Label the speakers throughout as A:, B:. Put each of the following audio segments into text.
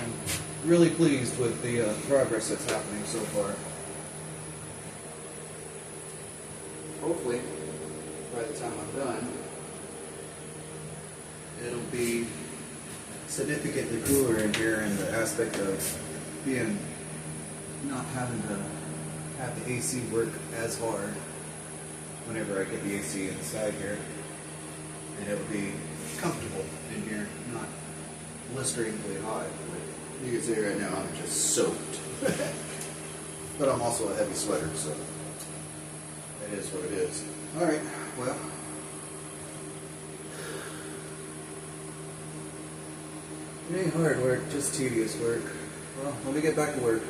A: I'm really pleased with the progress that's happening so far. Hopefully, by the time I'm done, it'll be significantly cooler in here in the aspect of being not having to have the AC work as hard whenever I get the AC inside here, and it'll be comfortable in here, not blisteringly hot. You can see right now I'm just soaked. But I'm also a heavy sweater, so it is what it is. Alright, well, it ain't hard work, just tedious work. Well, let me get back to work.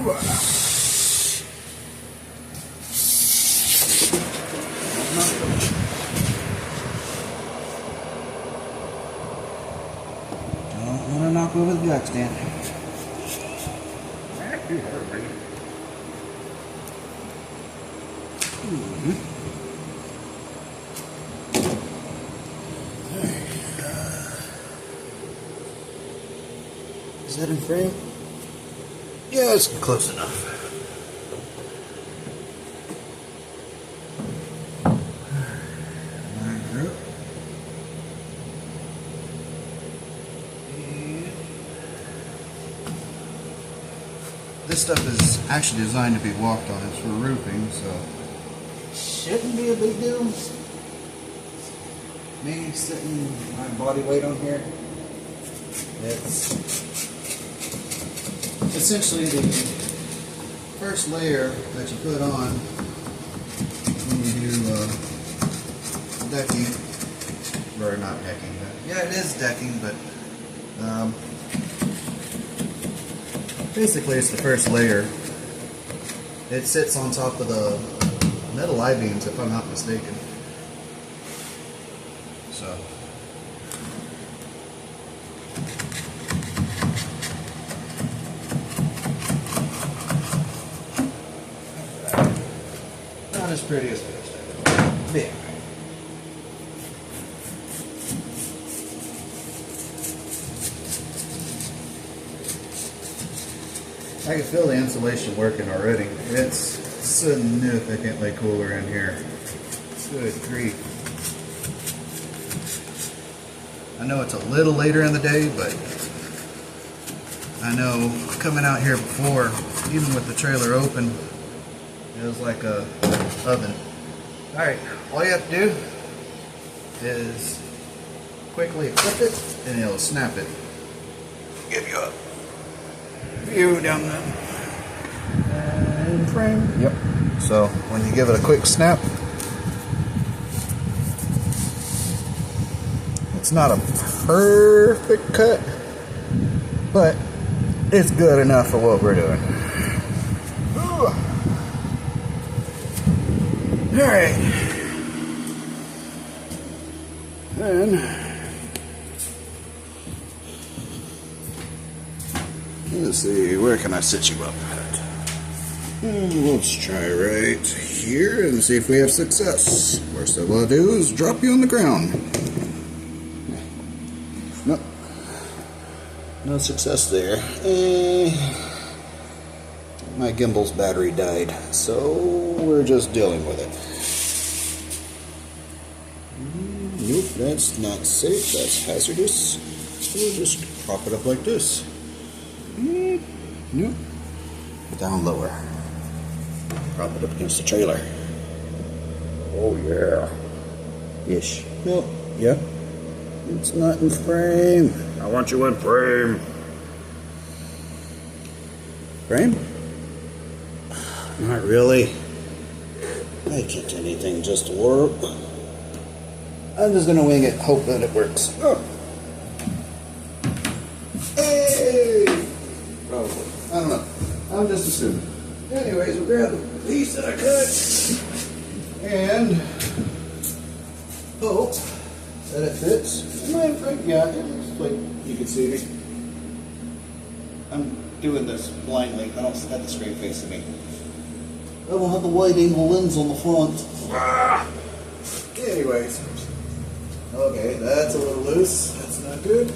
A: Don't want to knock over the jack stand. Is that in frame? Yeah, it's close enough. This stuff is actually designed to be walked on. It's for roofing, so shouldn't be a big deal. Me sitting my body weight on here. It's essentially the first layer that you put on when you do decking, or not decking, but yeah, it is decking, but basically it's the first layer. It sits on top of the metal I-beams, if I'm not mistaken. So not as pretty as first. Yeah. I can feel the insulation working already. It's significantly cooler in here. Good grief. I know it's a little later in the day, but I know coming out here before, even with the trailer open, it was like a oven. Alright, all you have to do is quickly clip it and it'll snap it. Give you a view down the frame. Yep. So when you give it a quick snap, it's not a perfect cut, but it's good enough for what we're doing. Alright. Then let's see, where can I sit you up at? Let's try right here and see if we have success. First of all I do is drop you on the ground. Nope. No success there. My gimbal's battery died, so we're just dealing with it. Nope, that's not safe, that's hazardous. So we'll just prop it up like this. Nope. Down lower. Prop it up against the trailer. Oh yeah. Ish. Nope. Yeah. It's not in frame. I want you in frame. Frame? Not really. I can't do anything just to work. I'm just gonna wing it, hope that it works. Oh. Hey! Probably. I don't know. I'm just assuming. Anyways, we'll grab the piece that I cut and hope that it fits. Yeah, it looks like you can see me. I'm doing this blindly. I don't have the screen facing me. I don't have the wide angle lens on the front. Ah! Anyways. Okay, that's a little loose. That's not good.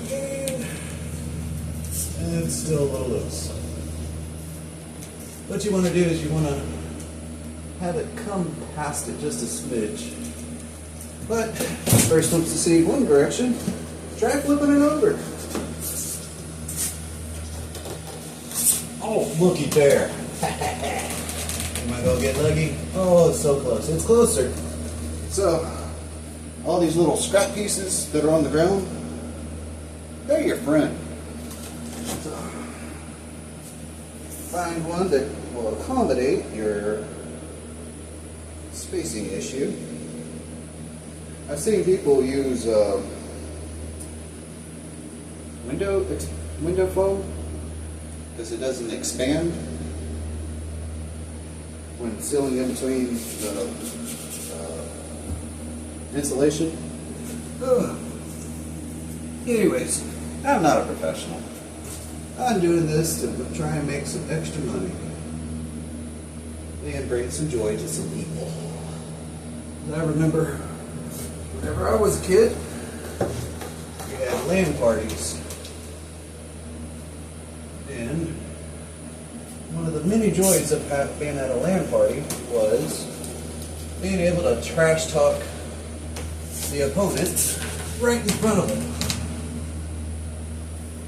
A: And it's still a little loose. What you want to do is you want to have it come past it just a smidge. But first looks to see one direction. Try flipping it over. Oh, looky there. Am I gonna get lucky? Oh, it's so close. It's closer. So, all these little scrap pieces that are on the ground, they're your friend. So, find one that will accommodate your spacing issue. I've seen people use window foam because it doesn't expand when sealing in between the insulation. Ugh. Anyways, I'm not a professional. I'm doing this to try and make some extra money and bring some joy to some people. I remember whenever I was a kid, we had LAN parties. And one of the many joys of being at a LAN party was being able to trash talk the opponent right in front of them.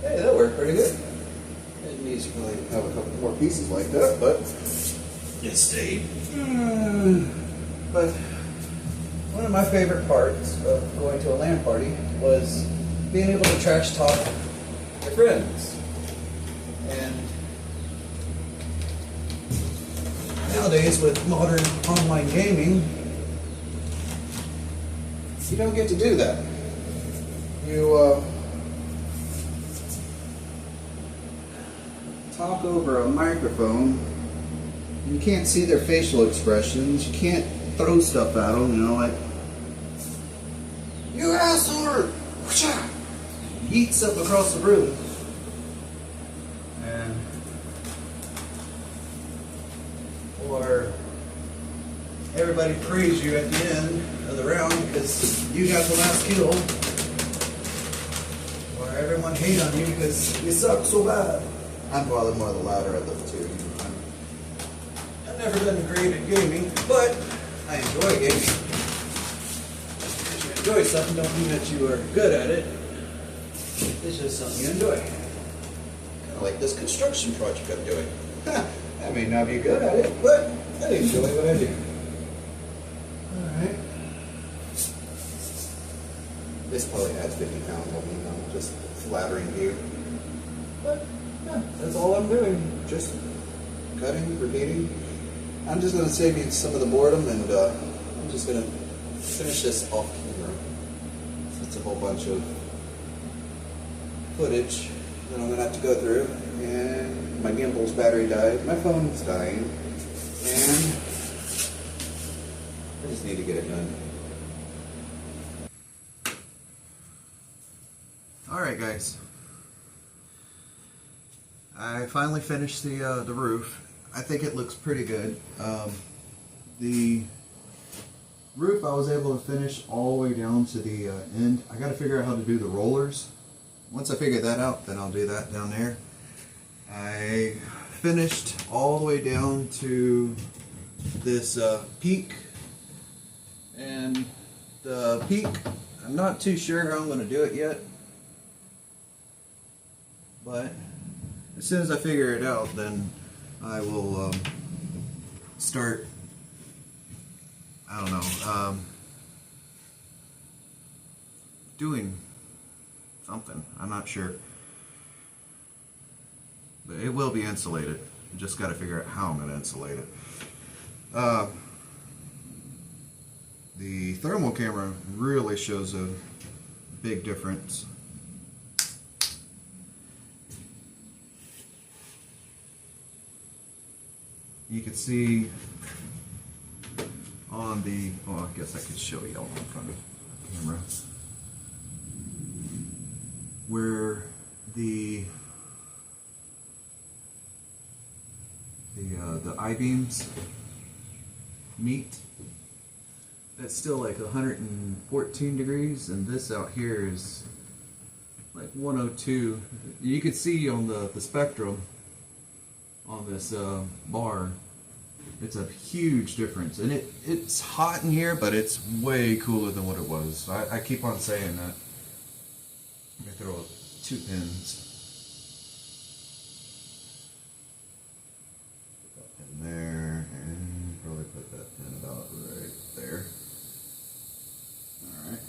A: Hey, that worked pretty good. It needs to really have a couple more pieces like that, but it stayed. But one of my favorite parts of going to a LAN party was being able to trash talk your friends. And nowadays, with modern online gaming, you don't get to do that. You talk over a microphone. You can't see their facial expressions. You can't throw stuff at them, you know, like, you asshole! Yeets up across the room. Or everybody praise you at the end of the round because you got the last kill. Or everyone hate on you because you suck so bad. I'm probably more the latter of the two. I've never been great at gaming, but I enjoy gaming. If you enjoy something, don't mean that you are good at it. It's just something you enjoy. Kind of like this construction project I'm doing. I may not be good at it, but I enjoy what I do. Alright. This probably adds 50 pounds on me, I'm just flattering you. But, yeah, that's all I'm doing. Just cutting, repeating. I'm just going to save you some of the boredom, and I'm just going to finish this off camera. It's a whole bunch of footage that I'm going to have to go through. And my gimbal's battery died, my phone's dying, and I just need to get it done. Alright guys, I finally finished the roof. I think it looks pretty good. The roof I was able to finish all the way down to the end. I got to figure out how to do the rollers. Once I figure that out, then I'll do that down there. I finished all the way down to this peak, and the peak, I'm not too sure how I'm going to do it yet, but as soon as I figure it out, then I will start, I don't know, doing something. I'm not sure. But it will be insulated. Just got to figure out how I'm going to insulate it. The thermal camera really shows a big difference. You can see on the, well, I guess I could show you all in front of the camera, where the I-beams meet. That's still like 114 degrees, and this out here is like 102. You can see on the spectrum on this bar, it's a huge difference, and it's hot in here, but it's way cooler than what it was. I keep on saying that. Let me throw up 2 pins. There, and probably put that pin about right there. Alright.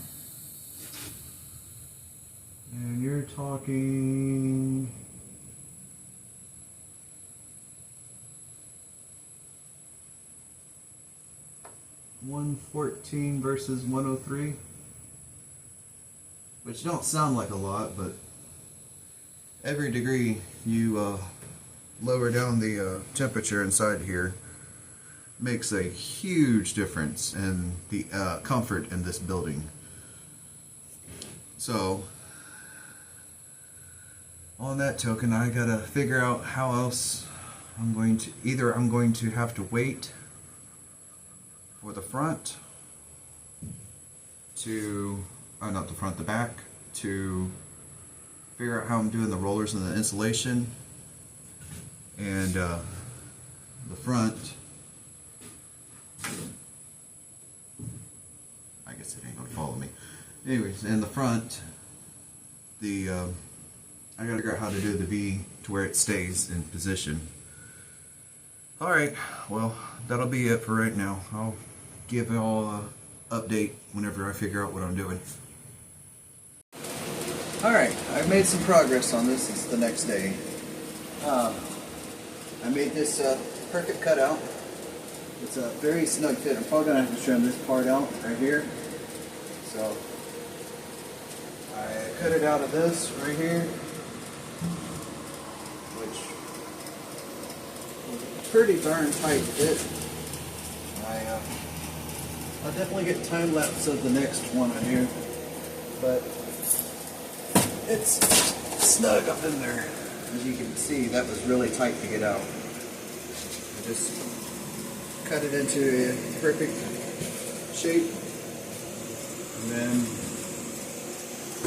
A: And you're talking 114 versus 103, which don't sound like a lot, but every degree you lower down the temperature inside here, makes a huge difference in the comfort in this building. So on that token, I gotta figure out how else I'm going to have to wait for the front to, not the front, the back, to figure out how I'm doing the rollers and the insulation, and the front, I guess it ain't gonna follow me. Anyways, in the front, I gotta figure out how to do the V to where it stays in position. Alright, well, that'll be it for right now. I'll give you all an update whenever I figure out what I'm doing. Alright, I've made some progress on this. It's the next day. I made this perfect cutout. It's a very snug fit. I'm probably going to have to trim this part out right here. So, I cut it out of this right here, which was a pretty darn tight fit. I'll definitely get time lapse of the next one on here, but it's snug up in there. As you can see, that was really tight to get out. I just cut it into a perfect shape, and then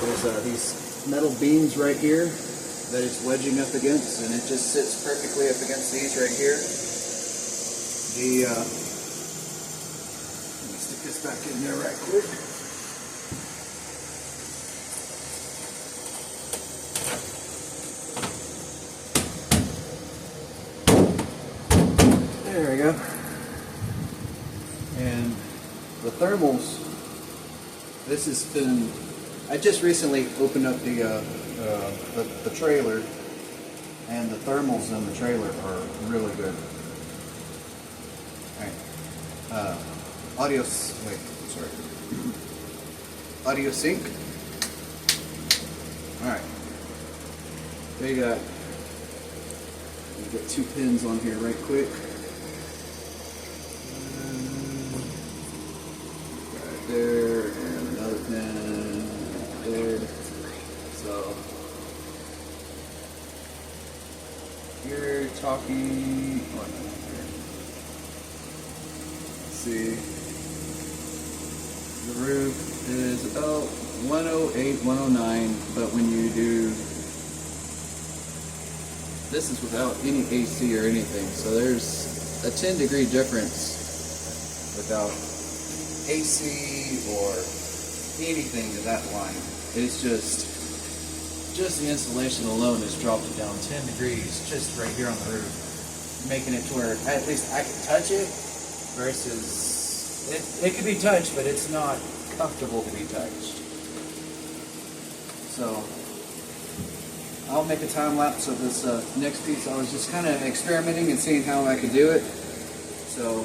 A: there's these metal beams right here that it's wedging up against, and it just sits perfectly up against these right here. Let me stick this back in there right quick. There we go. And the thermals, this has been, I just recently opened up the trailer, and the thermals in the trailer are really good. Alright. Audio sync. Alright. They got two pins on here right quick. Right there, and another pin right there. So you're talking, let's see, the roof is about 108, 109, but when you do, this is without any AC or anything, so there's a 10-degree difference without AC or anything to that line. It's just the insulation alone has dropped it down 10 degrees just right here on the roof, making it to where at least I can touch it, versus it can be touched, but it's not comfortable to be touched. So I'll make a time lapse of this next piece. I was just kind of experimenting and seeing how I could do it. So